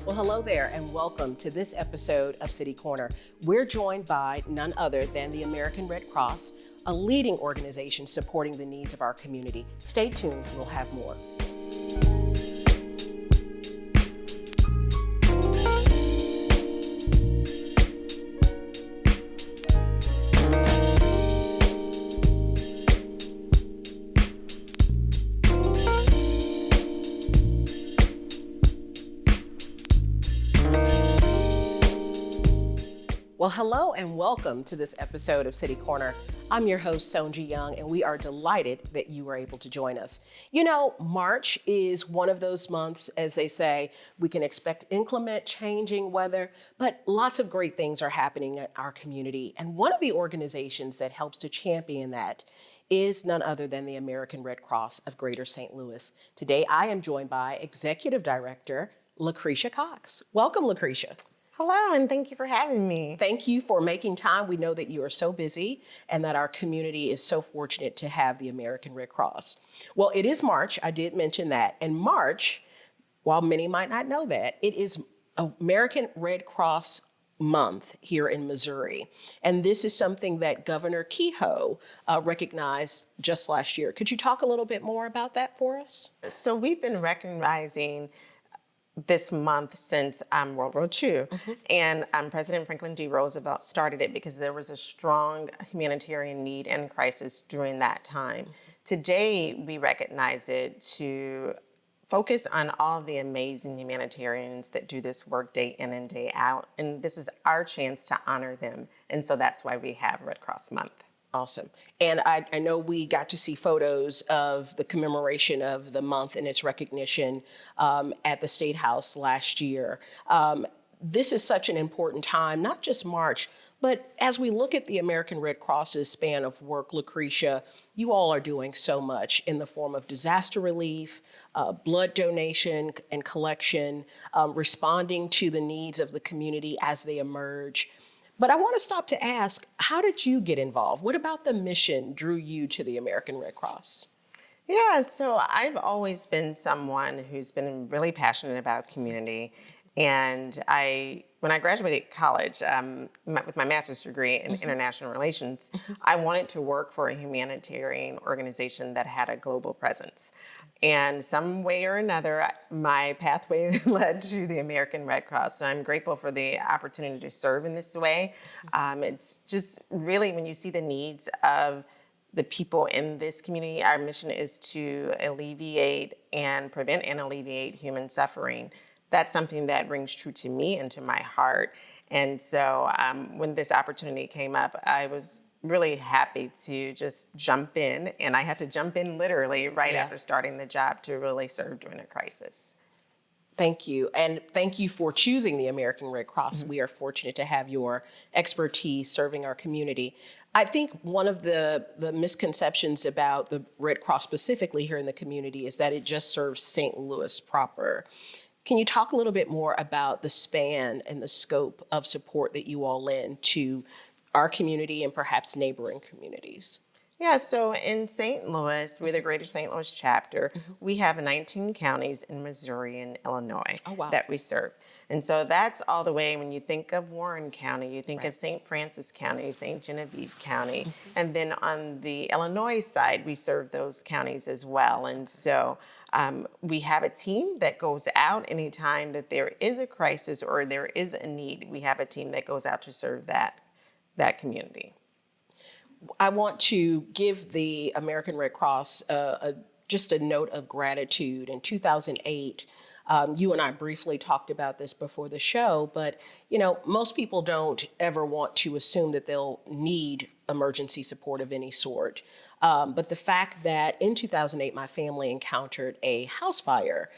Well, hello there, and welcome to this episode of City Corner. We're joined by none other than the American Red Cross, a leading organization supporting the needs of our community. Stay tuned, we'll have more. Well, hello and welcome to this episode of City Corner. I'm your host, Sonji Young, and we are delighted that you were able to join us. You know, March is one of those months, as they say, we can expect inclement, changing weather, but lots of great things are happening in our community. And one of the organizations that helps to champion that is none other than the American Red Cross of Greater St. Louis. Today, I am joined by Executive Director LaKricia Cox. Welcome, LaKricia. Hello, and thank you for having me. Thank you for making time. We know that you are so busy and that our community is so fortunate to have the American Red Cross. Well, it is March. I did mention that. And March, while many might not know that, it is American Red Cross Month here in Missouri. And this is something that Governor Kehoe recognized just last year. Could you talk a little bit more about that for us? So we've been recognizing this month since World War II. And President Franklin D. Roosevelt started it because there was a strong humanitarian need and crisis during that time. Today, we recognize it to focus on all the amazing humanitarians that do this work day in and day out. And this is our chance to honor them. And so that's why we have Red Cross Month. Awesome. And I know we got to see photos of the commemoration of the month and its recognition at the State House last year. This is such an important time, not just March, but as we look at the American Red Cross's span of work, LaKricia, you all are doing so much in the form of disaster relief, blood donation and collection, responding to the needs of the community as they emerge. But I want to stop to ask, how did you get involved? What about the mission drew you to the American Red Cross? Yeah, so I've always been someone who's been really passionate about community. And when I graduated college with my master's degree in international relations, I wanted to work for a humanitarian organization that had a global presence. And some way or another, my pathway led to the American Red Cross. So I'm grateful for the opportunity to serve in this way. It's just really when you see the needs of the people in this community, our mission is to alleviate and prevent and alleviate human suffering. That's something that rings true to me and to my heart. And so when this opportunity came up, I was really happy to just jump in. And I had to jump in literally right after starting the job to really serve during a crisis. Thank you. And thank you for choosing the American Red Cross. We are fortunate to have your expertise serving our community. I think one of the misconceptions about the Red Cross specifically here in the community is that it just serves St. Louis proper. Can you talk a little bit more about the span and the scope of support that you all lend to our community and perhaps neighboring communities? Yeah, so in St. Louis, we're the Greater St. Louis chapter. We have 19 counties in Missouri and Illinois that we serve. And so that's all the way when you think of Warren County, you think of St. Francis County, St. Genevieve County. And then on the Illinois side, we serve those counties as well. And so we have a team that goes out anytime that there is a crisis or there is a need. We have a team that goes out to serve that community. I want to give the American Red Cross just a note of gratitude. In 2008, you and I briefly talked about this before the show, but you know, most people don't ever want to assume that they'll need emergency support of any sort. But the fact that in 2008, my family encountered a house fire,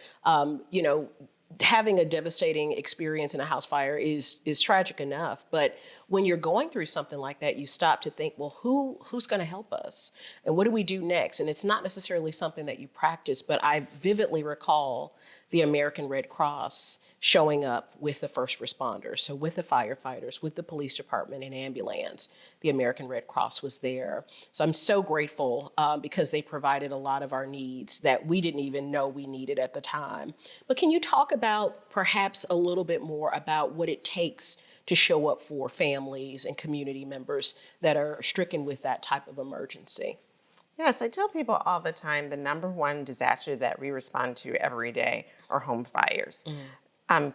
having a devastating experience in a house fire is tragic enough. But when you're going through something like that, you stop to think, well, who's going to help us? And what do we do next? And it's not necessarily something that you practice, but I vividly recall the American Red Cross showing up with the first responders. So with the firefighters, with the police department and ambulance, the American Red Cross was there. So I'm so grateful because they provided a lot of our needs that we didn't even know we needed at the time. But can you talk about perhaps a little bit more about what it takes to show up for families and community members that are stricken with that type of emergency? Yes, I tell people all the time the number one disaster that we respond to every day are home fires.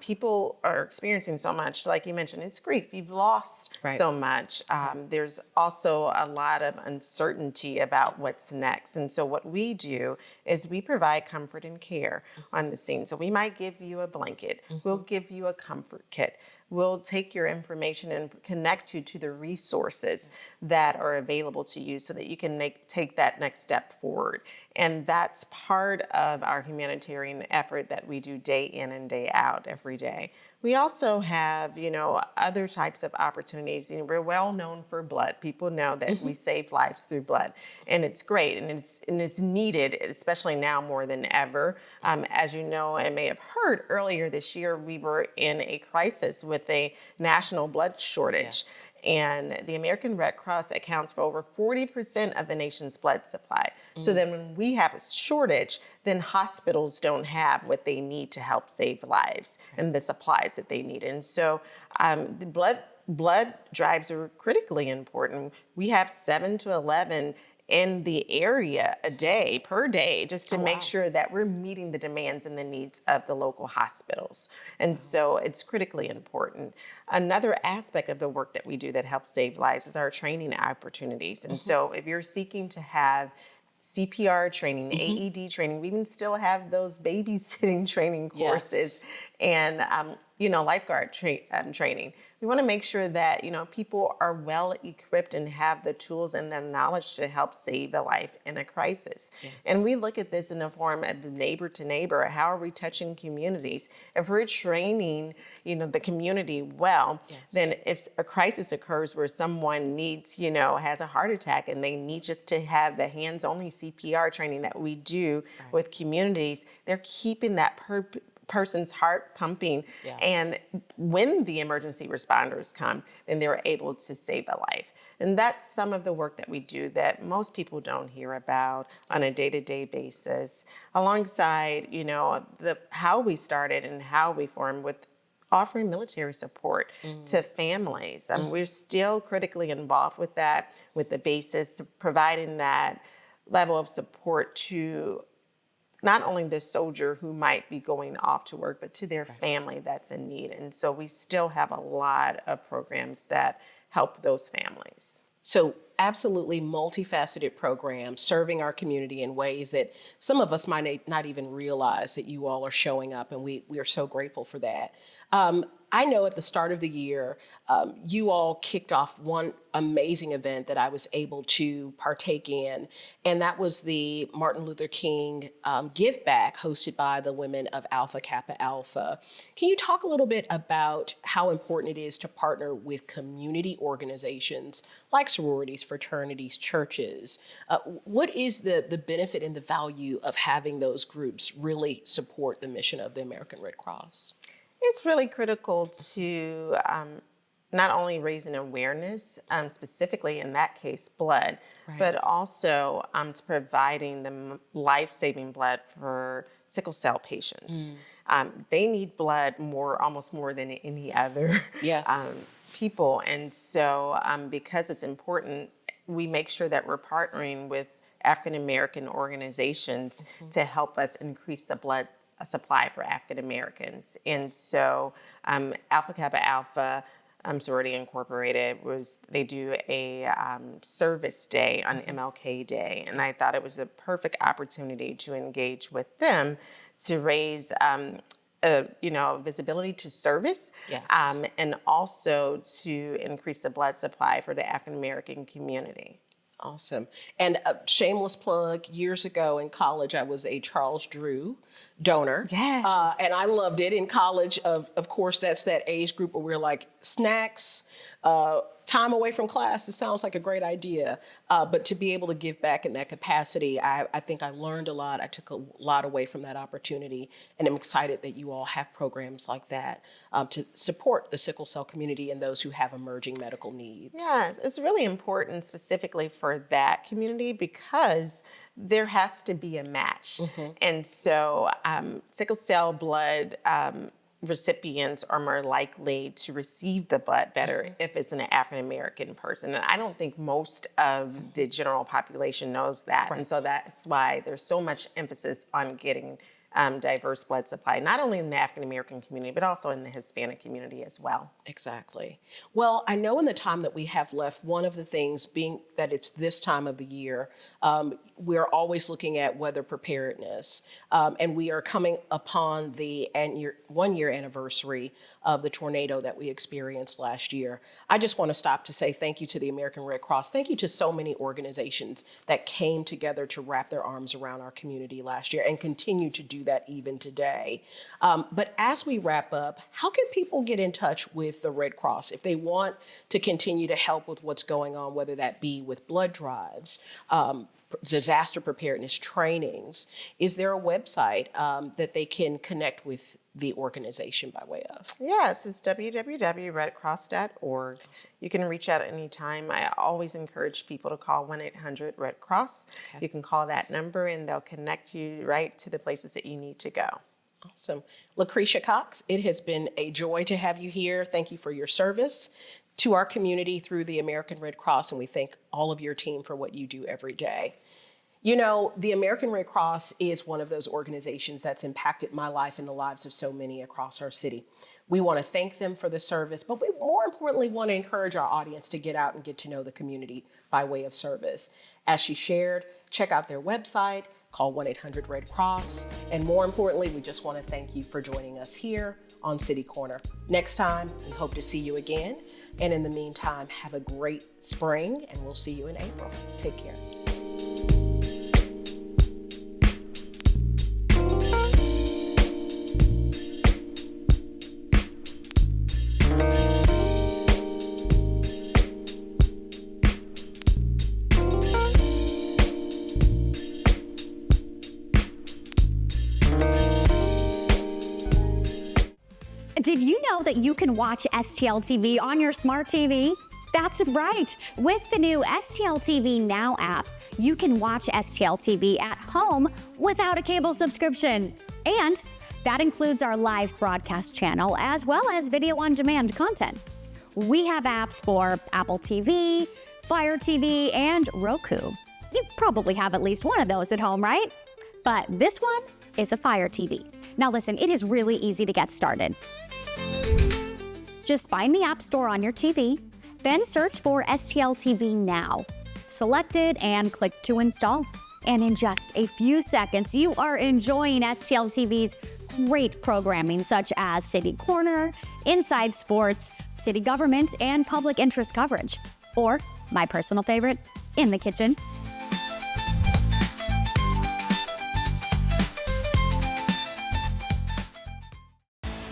People are experiencing so much, like you mentioned, it's grief. You've lost Right. so much. There's also a lot of uncertainty about what's next. And so what we do is we provide comfort and care on the scene. So we might give you a blanket. We'll give you a comfort kit. We'll take your information and connect you to the resources that are available to you so that you can take that next step forward. And that's part of our humanitarian effort that we do day in and day out every day. We also have, other types of opportunities. We're well known for blood. People know that we save lives through blood, and it's great, and it's needed, especially now more than ever. As you know and may have heard earlier this year, we were in a crisis with a national blood shortage. Yes. And the American Red Cross accounts for over 40% of the nation's blood supply. So then when we have a shortage, then hospitals don't have what they need to help save lives and the supplies that they need. And so the blood drives are critically important. We have 7 to 11 in the area per day, just to make sure that we're meeting the demands and the needs of the local hospitals. And so it's critically important. Another aspect of the work that we do that helps save lives is our training opportunities. And so if you're seeking to have CPR training, AED training, we even still have those babysitting training courses and lifeguard training. We want to make sure that people are well equipped and have the tools and the knowledge to help save a life in a crisis. Yes. And we look at this in the form of neighbor to neighbor. How are we touching communities? If we're training, the community well, then if a crisis occurs where someone needs, has a heart attack and they need just to have the hands-only CPR training that we do with communities, they're keeping that person's heart pumping. Yes. And when the emergency responders come, then they're able to save a life. And that's some of the work that we do that most people don't hear about on a day-to-day basis, alongside, how we started and how we formed with offering military support to families. We're still critically involved with that, with the basis of providing that level of support to not only the soldier who might be going off to work, but to their family that's in need. And so we still have a lot of programs that help those families. So absolutely multifaceted program serving our community in ways that some of us might not even realize that you all are showing up, and we are so grateful for that. I know at the start of the year, you all kicked off one amazing event that I was able to partake in, and that was the Martin Luther King Give Back hosted by the women of Alpha Kappa Alpha. Can you talk a little bit about how important it is to partner with community organizations like sororities, fraternities, churches? What is the benefit and the value of having those groups really support the mission of the American Red Cross? It's really critical to not only raising awareness, specifically in that case, blood, but also to providing the life-saving blood for sickle cell patients. They need blood almost more than any other people. And so because it's important, we make sure that we're partnering with African American organizations to help us increase the blood supply for African Americans. And so Alpha Kappa Alpha Sorority Incorporated they do a service day on MLK Day, and I thought it was a perfect opportunity to engage with them to raise visibility to service, and also to increase the blood supply for the African American community. Awesome. And a shameless plug, years ago in college, I was a Charles Drew donor. Yes. And I loved it. In college, of course, that's that age group where we're like snacks, time away from class, it sounds like a great idea. But to be able to give back in that capacity, I think I learned a lot. I took a lot away from that opportunity. And I'm excited that you all have programs like that to support the sickle cell community and those who have emerging medical needs. Yes, it's really important specifically for that community because there has to be a match. And so sickle cell blood recipients are more likely to receive the blood better if it's an African American person. And I don't think most of the general population knows that. And so that's why there's so much emphasis on getting diverse blood supply, not only in the African American community, but also in the Hispanic community as well. Exactly. Well, I know in the time that we have left, one of the things being that it's this time of the year, we're always looking at weather preparedness. And we are coming upon the 1-year anniversary of the tornado that we experienced last year. I just want to stop to say thank you to the American Red Cross. Thank you to so many organizations that came together to wrap their arms around our community last year and continue to do that even today. But as we wrap up, how can people get in touch with the Red Cross if they want to continue to help with what's going on, whether that be with blood drives, disaster preparedness trainings? Is there a website that they can connect with the organization by way of? Yes, it's www.redcross.org. You can reach out at any time. I always encourage people to call 1-800-RED-CROSS. You can call that number and they'll connect you right to the places that you need to go. Awesome. LaKricia Cox, it has been a joy to have you here. Thank you for your service to our community through the American Red Cross, and we thank all of your team for what you do every day. You know, the American Red Cross is one of those organizations that's impacted my life and the lives of so many across our city. We want to thank them for the service, but we more importantly want to encourage our audience to get out and get to know the community by way of service. As she shared, check out their website, call 1-800-RED-CROSS, and more importantly, we just want to thank you for joining us here on City Corner. Next time, we hope to see you again, and in the meantime, have a great spring, and we'll see you in April. Take care. Did you know that you can watch STL TV on your smart TV? That's right. With the new STL TV Now app, you can watch STL TV at home without a cable subscription. And that includes our live broadcast channel as well as video on demand content. We have apps for Apple TV, Fire TV, and Roku. You probably have at least one of those at home, right? But this one is a Fire TV. Now listen, it is really easy to get started. Just find the App Store on your TV, then search for STL TV Now. Select it and click to install. And in just a few seconds, you are enjoying STL TV's great programming such as City Corner, Inside Sports, City Government, and public interest coverage. Or, my personal favorite, In the Kitchen.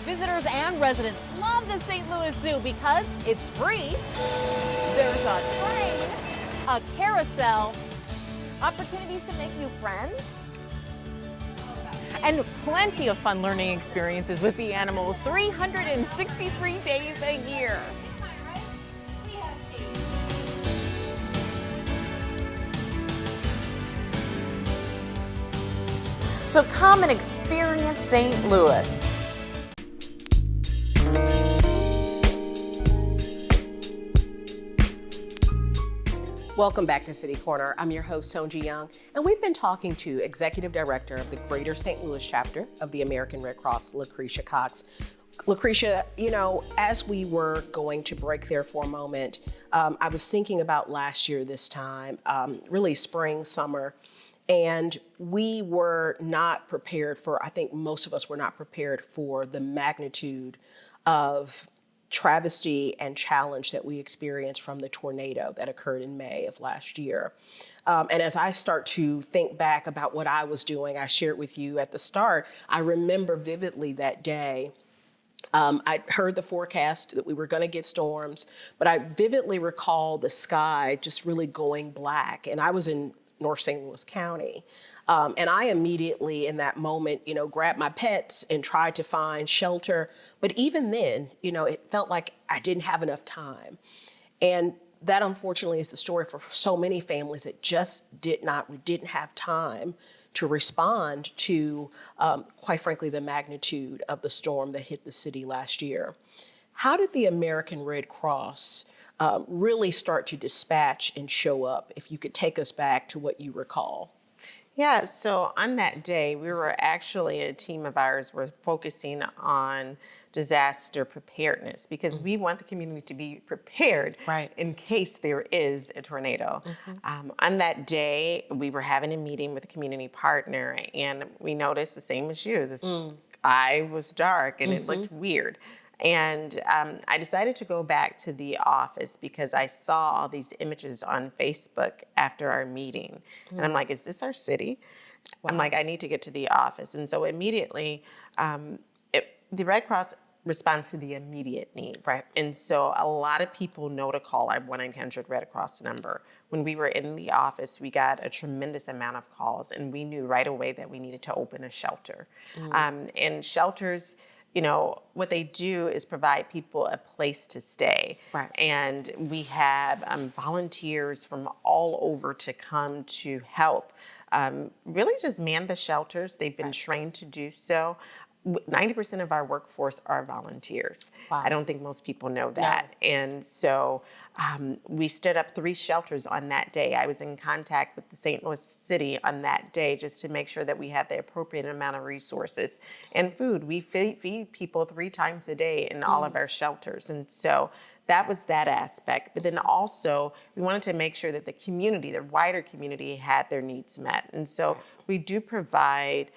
Visitors and residents love the St. Louis Zoo because it's free. There's a train, a carousel, opportunities to make new friends, and plenty of fun learning experiences with the animals 363 days a year. So come and experience St. Louis. Welcome back to City Corner. I'm your host, Sonji Young, and we've been talking to Executive Director of the Greater St. Louis chapter of the American Red Cross, LaKricia Cox. LaKricia, you know, as we were going to break there for a moment, I was thinking about last year this time, really spring, summer, and we were not prepared for, I think most of us were not prepared for the magnitude of travesty and challenge that we experienced from the tornado that occurred in May of last year. And as I start to think back about what I was doing, I shared with you at the start, I remember vividly that day I heard the forecast that we were going to get storms, but I vividly recall the sky just really going black. And I was in North St. Louis County. And I immediately, in that moment, grabbed my pets and tried to find shelter. But even then, it felt like I didn't have enough time. And that, unfortunately, is the story for so many families that just we didn't have time to respond to, quite frankly, the magnitude of the storm that hit the city last year. How did the American Red Cross really start to dispatch and show up, if you could take us back to what you recall? Yeah, so on that day, we were actually, a team of ours were focusing on disaster preparedness because we want the community to be prepared in case there is a tornado. On that day, we were having a meeting with a community partner, and we noticed the same as you. The sky was dark and it looked weird. And I decided to go back to the office because I saw all these images on Facebook after our meeting. And I'm like, is this our city? I'm like, I need to get to the office. And so immediately, the Red Cross responds to the immediate needs. And so a lot of people know to call our 1-800 Red Cross number. When we were in the office, we got a tremendous amount of calls, and we knew right away that we needed to open a shelter. And shelters, what they do is provide people a place to stay. And we have volunteers from all over to come to help really just man the shelters. They've been trained to do so. 90% of our workforce are volunteers. I don't think most people know that. And so we stood up 3 shelters on that day. I was in contact with the St. Louis City on that day just to make sure that we had the appropriate amount of resources and food. We feed people 3 times a day in all of our shelters. And so that was that aspect. But then also we wanted to make sure that the community, the wider community, had their needs met. And so we do provide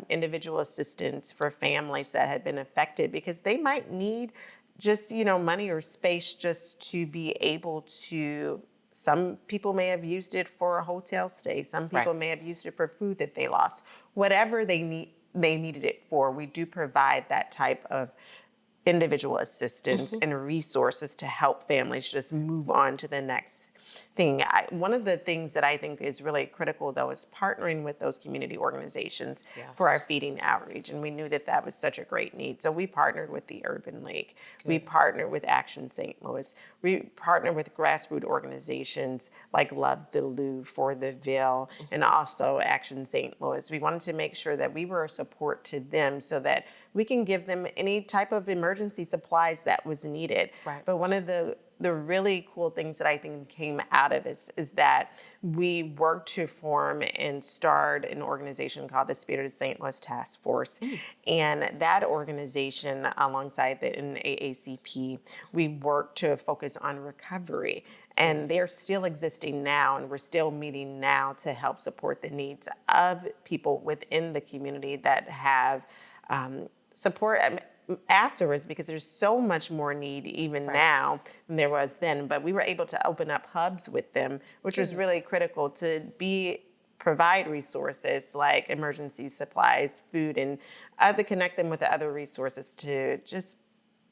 individual assistance for families that had been affected because they might need just, money or space just to be able to, some people may have used it for a hotel stay. Some people may have used it for food that they lost. Whatever they needed it for, we do provide that type of individual assistance and resources to help families just move on to the next thing. One of the things that I think is really critical, though, is partnering with those community organizations for our feeding outreach. And we knew that that was such a great need. So we partnered with the Urban League. We partnered with Action St. Louis. We partnered with grassroots organizations like Love the Lou for the Ville and also Action St. Louis. We wanted to make sure that we were a support to them so that we can give them any type of emergency supplies that was needed. But one of the really cool things that I think came out of is that we worked to form and start an organization called the Spirit of St. Louis Task Force. And that organization, alongside the NAACP, we worked to focus on recovery. And they're still existing now, and we're still meeting now to help support the needs of people within the community that have support afterwards, because there's so much more need even now than there was then. But we were able to open up hubs with them, which was really critical to provide resources like emergency supplies, food, and connect them with the other resources to just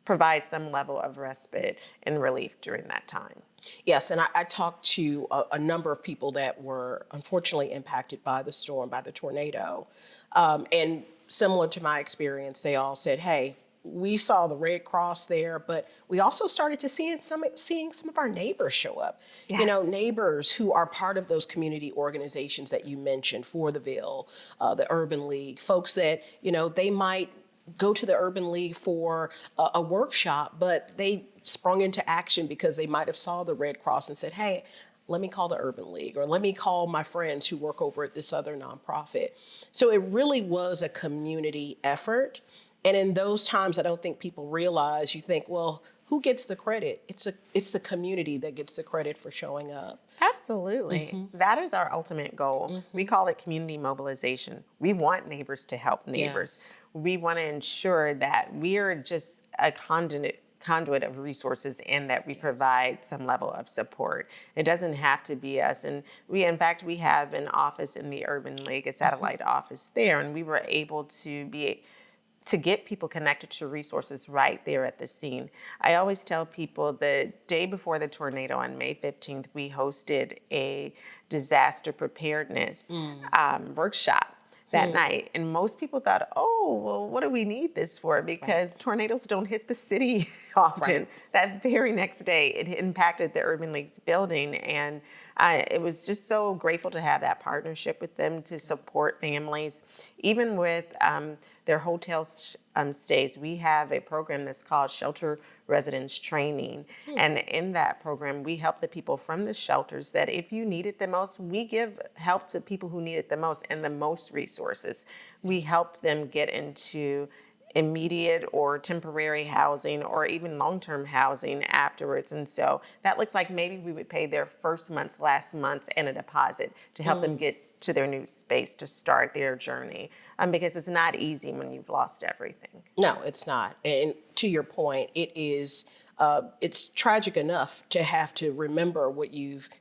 provide some level of respite and relief during that time. Yes, and I talked to a number of people that were unfortunately impacted by the storm, by the tornado. And similar to my experience, they all said, hey, we saw the Red Cross there, but we also started to seeing some of our neighbors show up. Neighbors who are part of those community organizations that you mentioned, for the Ville, the Urban League, folks that, they might go to the Urban League for a workshop, but they sprung into action because they might have saw the Red Cross and said, hey, let me call the Urban League, or let me call my friends who work over at this other nonprofit. So it really was a community effort. And in those times, I don't think people realize, you think, well, who gets the credit? It's the community that gets the credit for showing up. Absolutely. That is our ultimate goal. We call it community mobilization. We want neighbors to help neighbors. We want to ensure that we are just a conduit of resources and that we provide some level of support. It doesn't have to be us. And we have an office in the Urban League, a satellite office there, and we were able to to get people connected to resources right there at the scene. I always tell people the day before the tornado on May 15th, we hosted a disaster preparedness workshop that night. And most people thought, oh, well, what do we need this for? Because tornadoes don't hit the city often. Right. That very next day, it impacted the Urban League's building. And it was just so grateful to have that partnership with them to support families. Even with their hotel stays, we have a program that's called Shelter Residence Training. And in that program, we help the people from the shelters that if you need it the most, we give help to people who need it the most and the most resources. We help them get into immediate or temporary housing or even long-term housing afterwards. And so that looks like maybe we would pay their first month's, last month's, and a deposit to help them get to their new space to start their journey, because it's not easy when you've lost everything. No, it's not. And to your point, it's tragic enough to have to remember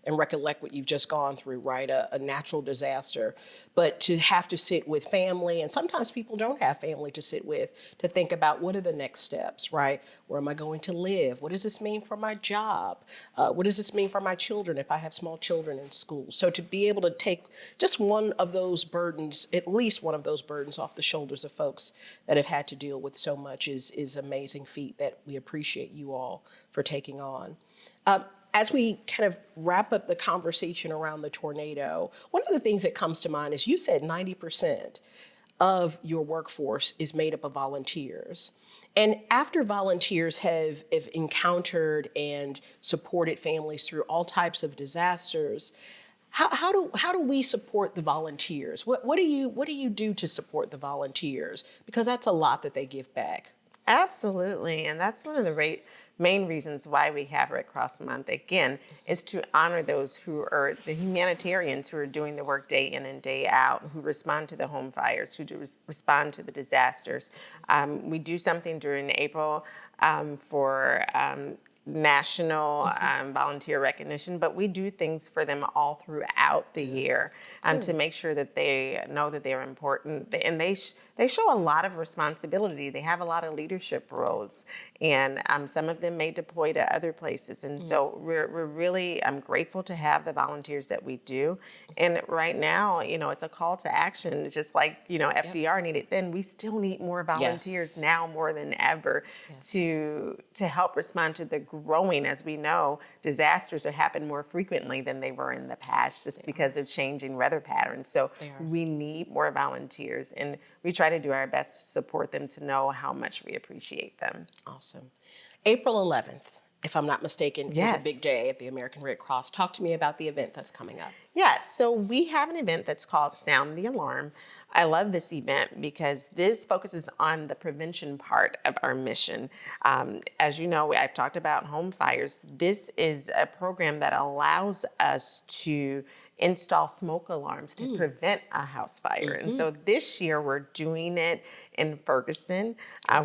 and recollect what you've just gone through, right? A natural disaster, but to have to sit with family, and sometimes people don't have family to sit with, to think about what are the next steps, right? Where am I going to live? What does this mean for my job? What does this mean for my children if I have small children in school? So to be able to take just one of those burdens, at least one of those burdens off the shoulders of folks that have had to deal with so much is amazing feat that we appreciate you all for taking on. As we kind of wrap up the conversation around the tornado, one of the things that comes to mind is you said 90% of your workforce is made up of volunteers. And after volunteers have encountered and supported families through all types of disasters, how do we support the volunteers? What do you do to support the volunteers? Because that's a lot that they give back. Absolutely. And that's one of the main reasons why we have Red Cross Month, again, is to honor those who are the humanitarians who are doing the work day in and day out, who respond to the home fires, who respond to the disasters. We do something during April for national volunteer recognition, but we do things for them all throughout the year to make sure that they know that they're important. And they show a lot of responsibility. They have a lot of leadership roles, and some of them may deploy to other places. And so we're really grateful to have the volunteers that we do. And right now, it's a call to action. It's just like, FDR needed then, we still need more volunteers now more than ever to help respond to the growing, as we know, disasters that happen more frequently than they were in the past just because of changing weather patterns. So we need more volunteers, and we try to do our best to support them, to know how much we appreciate them. Awesome. April 11th, if I'm not mistaken, is a big day at the American Red Cross. Talk to me about the event that's coming up. Yes, so we have an event that's called Sound the Alarm. I love this event because this focuses on the prevention part of our mission. As you know, I've talked about home fires. This is a program that allows us to install smoke alarms to prevent a house fire. And so this year we're doing it in Ferguson.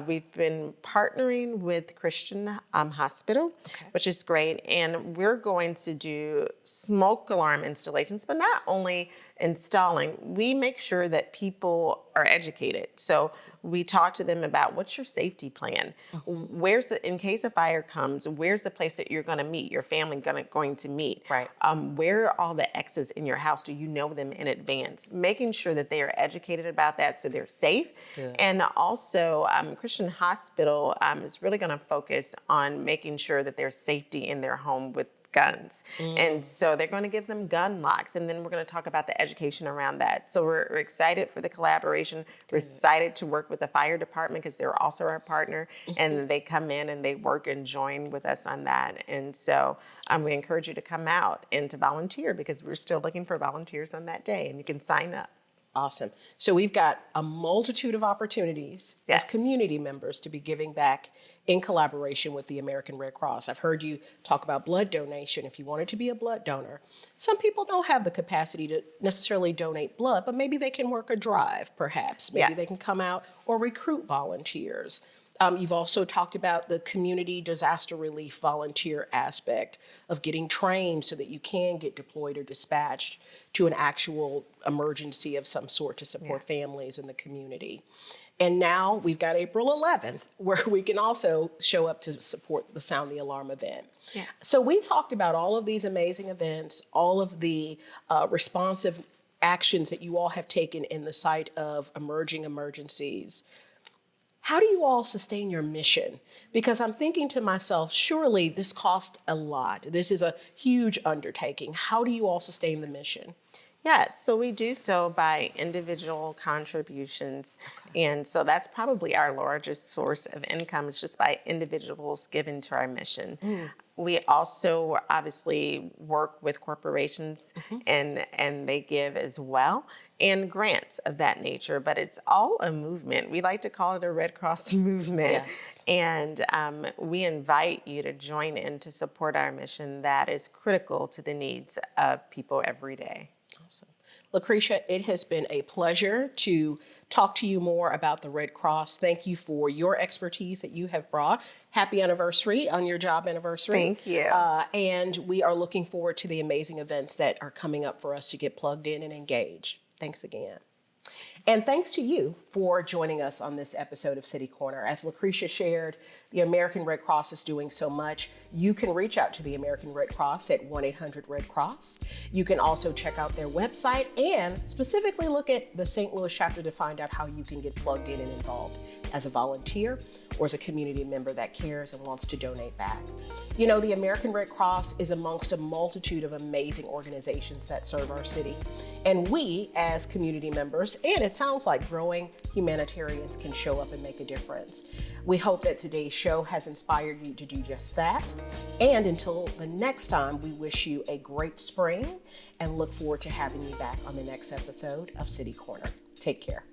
We've been partnering with Christian Hospital, which is great. And we're going to do smoke alarm installations, but not only installing, we make sure that people are educated. So we talk to them about, what's your safety plan? In case a fire comes, where's the place that you're going to meet, your family going to meet? Right. Where are all the exits in your house? Do you know them in advance? Making sure that they are educated about that so they're safe. And also, Christian Hospital is really going to focus on making sure that there's safety in their home with guns. And so they're going to give them gun locks, and then we're going to talk about the education around that. So we're excited for the collaboration. We're excited to work with the fire department because they're also our partner, and they come in and they work and join with us on that. And so we encourage you to come out and to volunteer, because we're still looking for volunteers on that day, and you can sign up. Awesome. So we've got a multitude of opportunities as community members to be giving back in collaboration with the American Red Cross. I've heard you talk about blood donation if you wanted to be a blood donor. Some people don't have the capacity to necessarily donate blood, but maybe they can work a drive, perhaps. Maybe they can come out or recruit volunteers. You've also talked about the community disaster relief volunteer aspect of getting trained so that you can get deployed or dispatched to an actual emergency of some sort to support families in the community. And now we've got April 11th, where we can also show up to support the Sound the Alarm event. Yeah. So we talked about all of these amazing events, all of the responsive actions that you all have taken in the sight of emerging emergencies. How do you all sustain your mission? Because I'm thinking to myself, surely this costs a lot. This is a huge undertaking. How do you all sustain the mission? Yes, so we do so by individual contributions. And so that's probably our largest source of income, is just by individuals giving to our mission. We also obviously work with corporations and they give as well, and grants of that nature, but it's all a movement. We like to call it a Red Cross movement. Yes. And we invite you to join in to support our mission that is critical to the needs of people every day. Awesome. LaKricia, it has been a pleasure to talk to you more about the Red Cross. Thank you for your expertise that you have brought. Happy anniversary on your job anniversary. Thank you. And we are looking forward to the amazing events that are coming up for us to get plugged in and engaged. Thanks again. And thanks to you for joining us on this episode of City Corner. As LaKricia shared, the American Red Cross is doing so much. You can reach out to the American Red Cross at 1-800-RED-CROSS. You can also check out their website and specifically look at the St. Louis chapter to find out how you can get plugged in and involved as a volunteer or as a community member that cares and wants to donate back. You know, the American Red Cross is amongst a multitude of amazing organizations that serve our city. And we, as community members, and it sounds like growing humanitarians, can show up and make a difference. We hope that today's show has inspired you to do just that. And until the next time, we wish you a great spring and look forward to having you back on the next episode of City Corner. Take care.